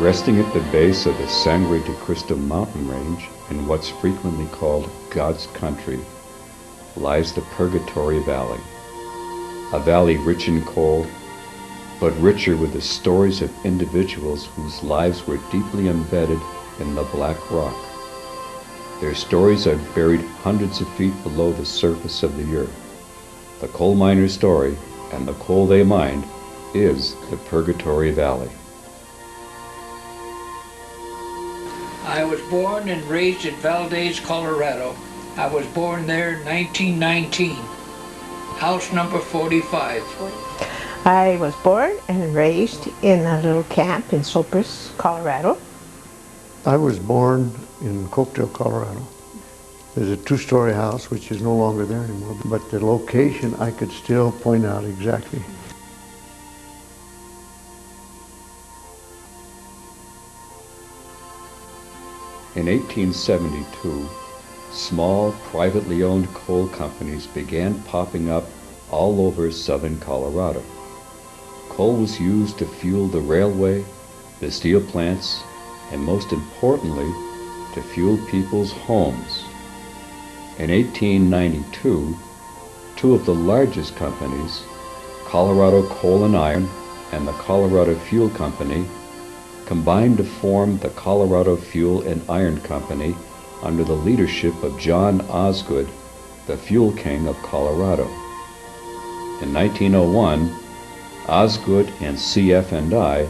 Resting at the base of the Sangre de Cristo mountain range in what's frequently called God's country lies the Purgatory Valley, a valley rich in coal, but richer with the stories of individuals whose lives were deeply embedded in the black rock. Their stories are buried hundreds of feet below the surface of the earth. The coal miner's story and the coal they mined is the Purgatory Valley. I was born and raised in Valdez, Colorado. I was born there in 1919, house number 45. I was born and raised in a little camp in Cypress, Colorado. I was born in Cokeville, Colorado. There's a two-story house which is no longer there anymore, but the location I could still point out exactly. In 1872, small, privately owned coal companies began popping up all over southern Colorado. Coal was used to fuel the railway, the steel plants, and most importantly, to fuel people's homes. In 1892, two of the largest companies, Colorado Coal and Iron and the Colorado Fuel Company, combined to form the Colorado Fuel and Iron Company under the leadership of John Osgood, the Fuel King of Colorado. In 1901, Osgood and CF&I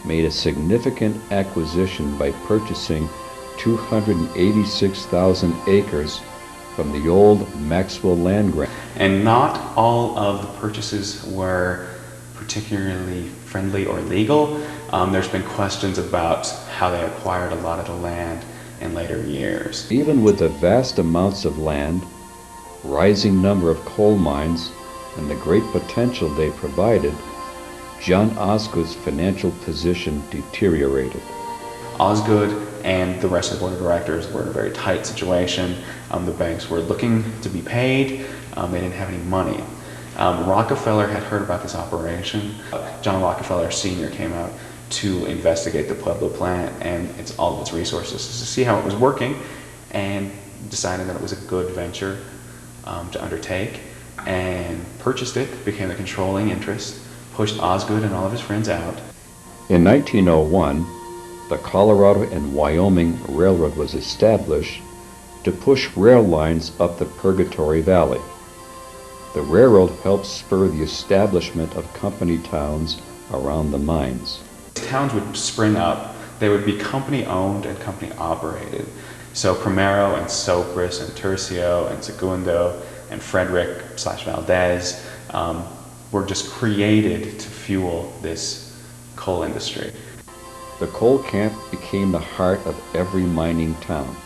made a significant acquisition by purchasing 286,000 acres from the old Maxwell land grant. And not all of the purchases were particularly friendly or legal. There's been questions about how they acquired a lot of the land in later years. Even with the vast amounts of land, rising number of coal mines, and the great potential they provided, John Osgood's financial position deteriorated. Osgood and the rest of the board of directors were in a very tight situation. The banks were looking to be paid. They didn't have any money. Rockefeller had heard about this operation. John Rockefeller Sr. came out to investigate the Pueblo plant and all of its resources to see how it was working, and decided that it was a good venture to undertake, and purchased it, became the controlling interest, pushed Osgood and all of his friends out. In 1901, the Colorado and Wyoming Railroad was established to push rail lines up the Purgatory Valley. The railroad helped spur the establishment of company towns around the mines. Towns would spring up. They would be company owned and company operated. So Primero and Sopris and Tercio and Segundo and Frederick/Valdez were just created to fuel this coal industry. The coal camp became the heart of every mining town.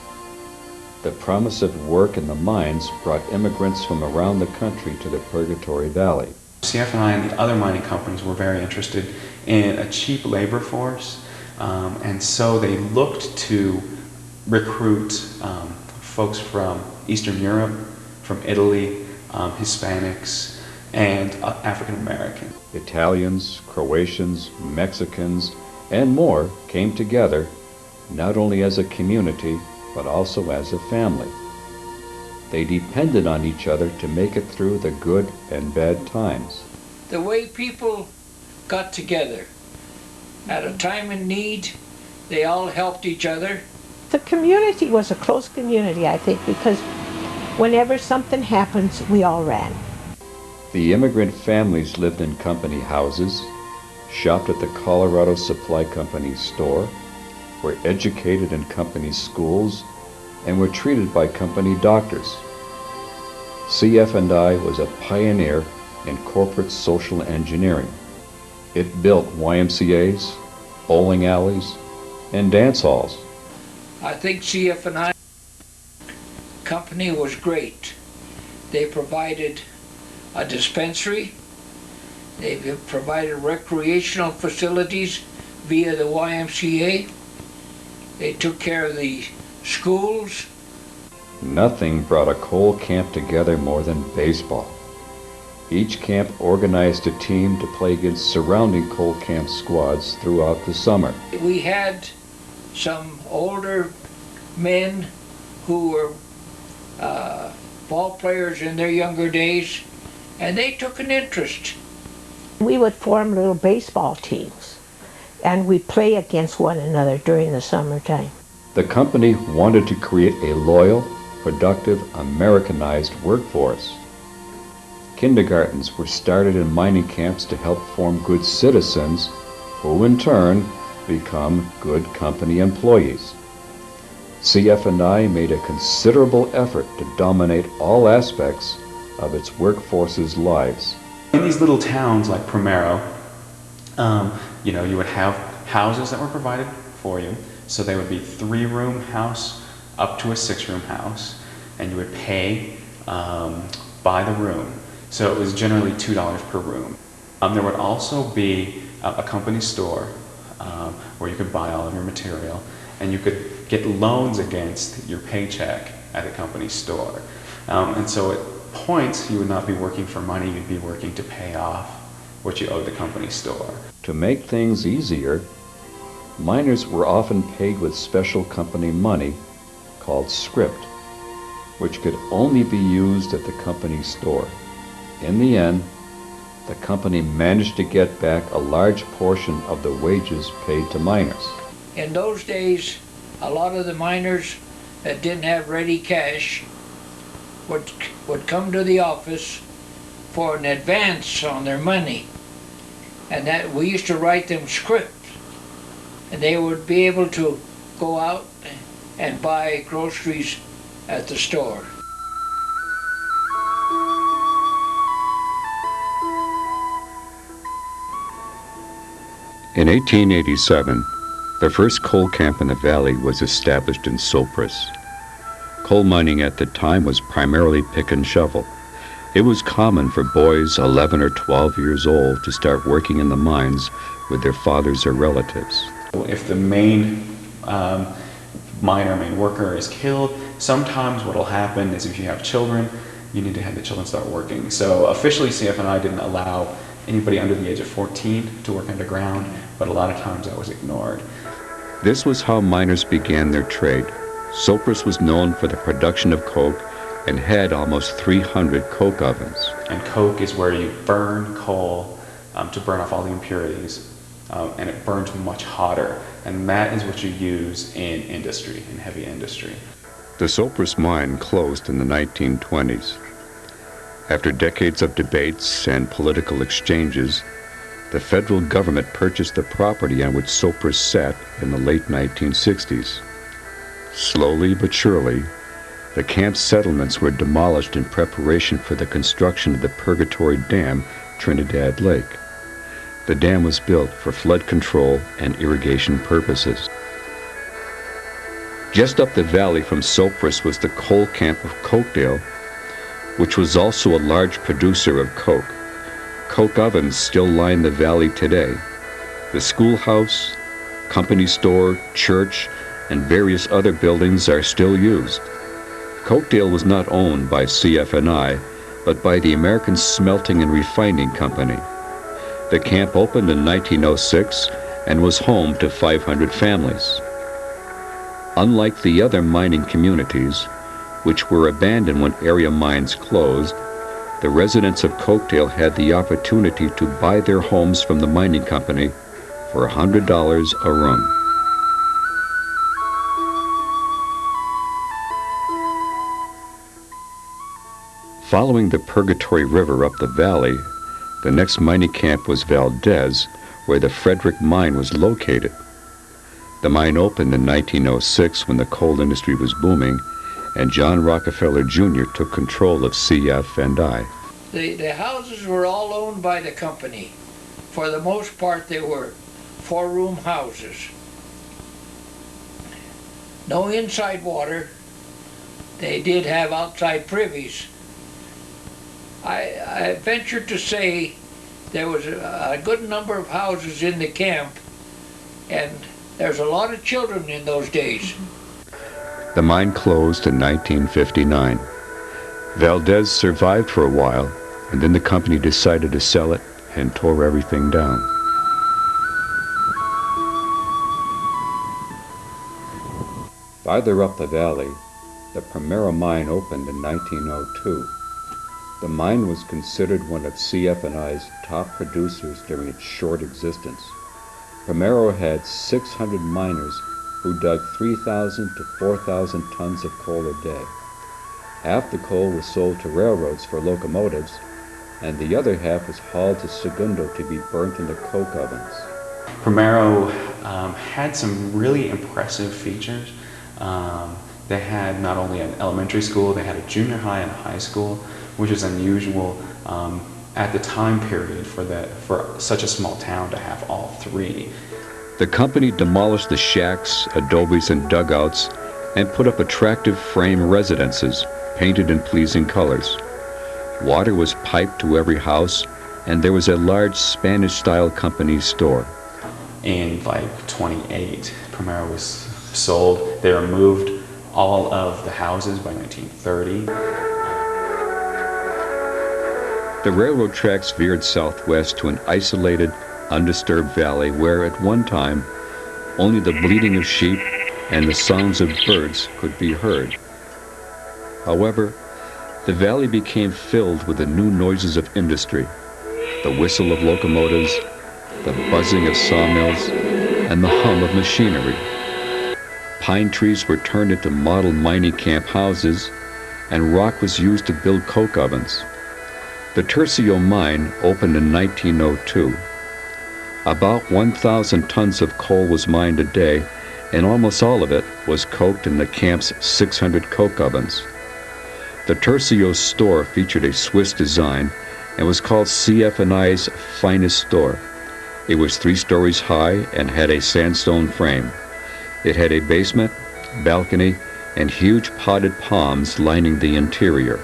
The promise of work in the mines brought immigrants from around the country to the Purgatory Valley. CF&I and the other mining companies were very interested in a cheap labor force, and so they looked to recruit folks from Eastern Europe, from Italy, Hispanics, and African American. Italians, Croatians, Mexicans, and more came together, not only as a community, but also as a family. They depended on each other to make it through the good and bad times. The way people got together at a time in need, they all helped each other. The community was a close community, I think, because whenever something happens, we all ran. The immigrant families lived in company houses, shopped at the Colorado Supply Company store, were educated in company schools, and were treated by company doctors. CF&I was a pioneer in corporate social engineering. It built YMCAs, bowling alleys, and dance halls. I think CF&I company was great. They provided a dispensary. They provided recreational facilities via the YMCA. They took care of the schools. Nothing brought a coal camp together more than baseball. Each camp organized a team to play against surrounding coal camp squads throughout the summer. We had some older men who were ball players in their younger days, and they took an interest. We would form little baseball teams, and we'd play against one another during the summertime. The company wanted to create a loyal, productive, Americanized workforce. Kindergartens were started in mining camps to help form good citizens, who in turn become good company employees. CF&I made a considerable effort to dominate all aspects of its workforce's lives. In these little towns like Primero, you would have houses that were provided for you. So they would be 3-room house up to a 6-room house, and you would pay by the room. So it was generally $2 per room. There would also be a company store where you could buy all of your material, and you could get loans against your paycheck at the company store. And so at points, you would not be working for money, you'd be working to pay off what you owed the company store. To make things easier, miners were often paid with special company money called script, which could only be used at the company store. In the end, the company managed to get back a large portion of the wages paid to miners. In those days, a lot of the miners that didn't have ready cash would come to the office for an advance on their money, and that we used to write them script, and they would be able to go out and buy groceries at the store. In 1887, the first coal camp in the valley was established in Cypress. Coal mining at the time was primarily pick and shovel. It was common for boys 11 or 12 years old to start working in the mines with their fathers or relatives. If the main main worker is killed, sometimes what will happen is if you have children, you need to have the children start working. So officially CF&I didn't allow anybody under the age of 14 to work underground, but a lot of times that was ignored. This was how miners began their trade. Cypress was known for the production of coke and had almost 300 coke ovens. And coke is where you burn coal to burn off all the impurities, and it burns much hotter. And that is what you use in industry, in heavy industry. The Cypress mine closed in the 1920s. After decades of debates and political exchanges, the federal government purchased the property on which Cypress sat in the late 1960s. Slowly but surely, the camp settlements were demolished in preparation for the construction of the Purgatory Dam, Trinidad Lake. The dam was built for flood control and irrigation purposes. Just up the valley from Cypress was the coal camp of Cokedale, which was also a large producer of coke. Coke ovens still line the valley today. The schoolhouse, company store, church, and various other buildings are still used. Cokedale was not owned by CF&I, but by the American Smelting and Refining Company. The camp opened in 1906 and was home to 500 families. Unlike the other mining communities, which were abandoned when area mines closed, the residents of Cokedale had the opportunity to buy their homes from the mining company for $100 a room. Following the Purgatory River up the valley, the next mining camp was Valdez, where the Frederick Mine was located. The mine opened in 1906 when the coal industry was booming, and John Rockefeller Jr. took control of CF&I. The houses were all owned by the company. For the most part, they were 4-room houses. No inside water. They did have outside privies. I venture to say there was a good number of houses in the camp, and there's a lot of children in those days. The mine closed in 1959. Valdez survived for a while, and then the company decided to sell it and tore everything down. Farther up the valley, the Primero mine opened in 1902. The mine was considered one of CF&I's top producers during its short existence. Primero had 600 miners who dug 3,000 to 4,000 tons of coal a day. Half the coal was sold to railroads for locomotives, and the other half was hauled to Segundo to be burnt in the coke ovens. Primero had some really impressive features. They had not only an elementary school, they had a junior high and a high school, which is unusual at the time period for such a small town to have all three. The company demolished the shacks, adobes, and dugouts and put up attractive frame residences painted in pleasing colors. Water was piped to every house, and there was a large Spanish-style company store. In like 28, Primero was sold. They removed all of the houses by 1930. The railroad tracks veered southwest to an isolated, undisturbed valley where at one time only the bleating of sheep and the songs of birds could be heard. However, the valley became filled with the new noises of industry, the whistle of locomotives, the buzzing of sawmills, and the hum of machinery. Pine trees were turned into model mining camp houses, and rock was used to build coke ovens. The Tercio mine opened in 1902. About 1,000 tons of coal was mined a day, and almost all of it was coked in the camp's 600 coke ovens. The Tercio store featured a Swiss design and was called CF&I's finest store. It was 3 stories high and had a sandstone frame. It had a basement, balcony, and huge potted palms lining the interior.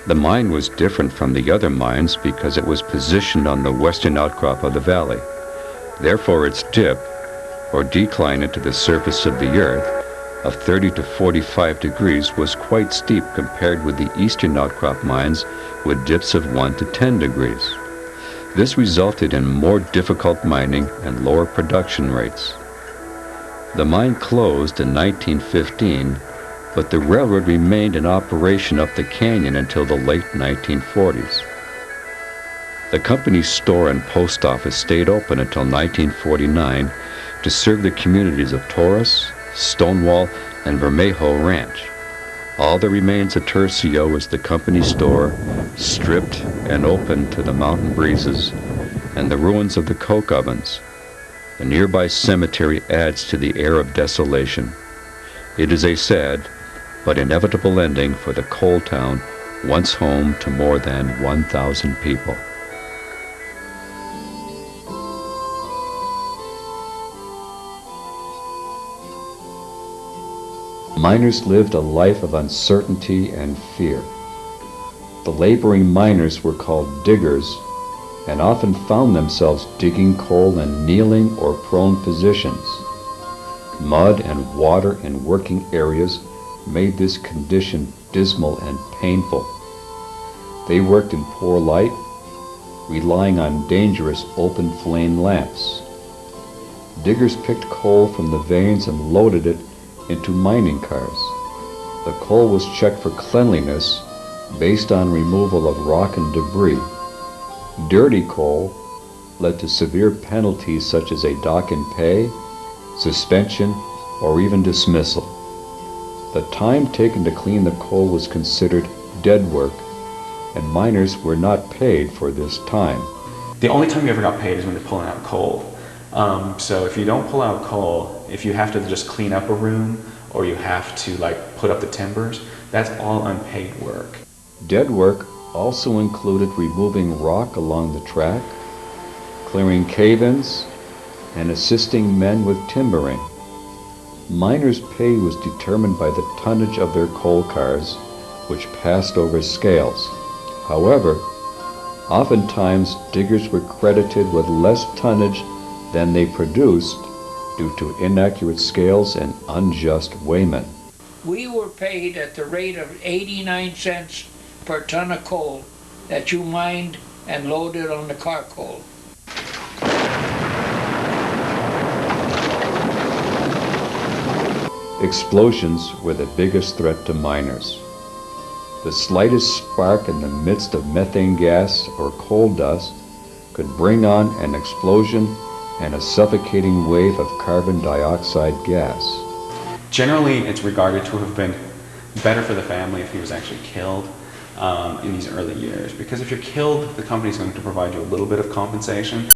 The mine was different from the other mines because it was positioned on the western outcrop of the valley. Therefore, its dip, or decline into the surface of the earth, of 30 to 45 degrees was quite steep compared with the eastern outcrop mines with dips of 1 to 10 degrees. This resulted in more difficult mining and lower production rates. The mine closed in 1915, but the railroad remained in operation up the canyon until the late 1940s. The company's store and post office stayed open until 1949 to serve the communities of Torres, Stonewall, and Bermejo Ranch. All that remains of Tercio is the company store, stripped and open to the mountain breezes, and the ruins of the coke ovens. The nearby cemetery adds to the air of desolation. It is a sad but inevitable ending for the coal town once home to more than 1,000 people. Miners lived a life of uncertainty and fear. The laboring miners were called diggers and often found themselves digging coal in kneeling or prone positions. Mud and water in working areas made this condition dismal and painful. They worked in poor light, relying on dangerous open flame lamps. Diggers picked coal from the veins and loaded it into mining cars. The coal was checked for cleanliness based on removal of rock and debris. Dirty coal led to severe penalties such as a dock and pay, suspension, or even dismissal. The time taken to clean the coal was considered dead work, and miners were not paid for this time. The only time you ever got paid is when they're pulling out coal. So if you don't pull out coal, if you have to just clean up a room or you have to put up the timbers, that's all unpaid work. Dead work also included removing rock along the track, clearing cave-ins, and assisting men with timbering. Miners' pay was determined by the tonnage of their coal cars, which passed over scales. However, oftentimes diggers were credited with less tonnage than they produced due to inaccurate scales and unjust weighment. We were paid at the rate of 89 cents per ton of coal that you mined and loaded on the car coal. Explosions were the biggest threat to miners. The slightest spark in the midst of methane gas or coal dust could bring on an explosion and a suffocating wave of carbon dioxide gas. Generally, it's regarded to have been better for the family if he was actually killed in these early years, because if you're killed, the company's going to provide you a little bit of compensation.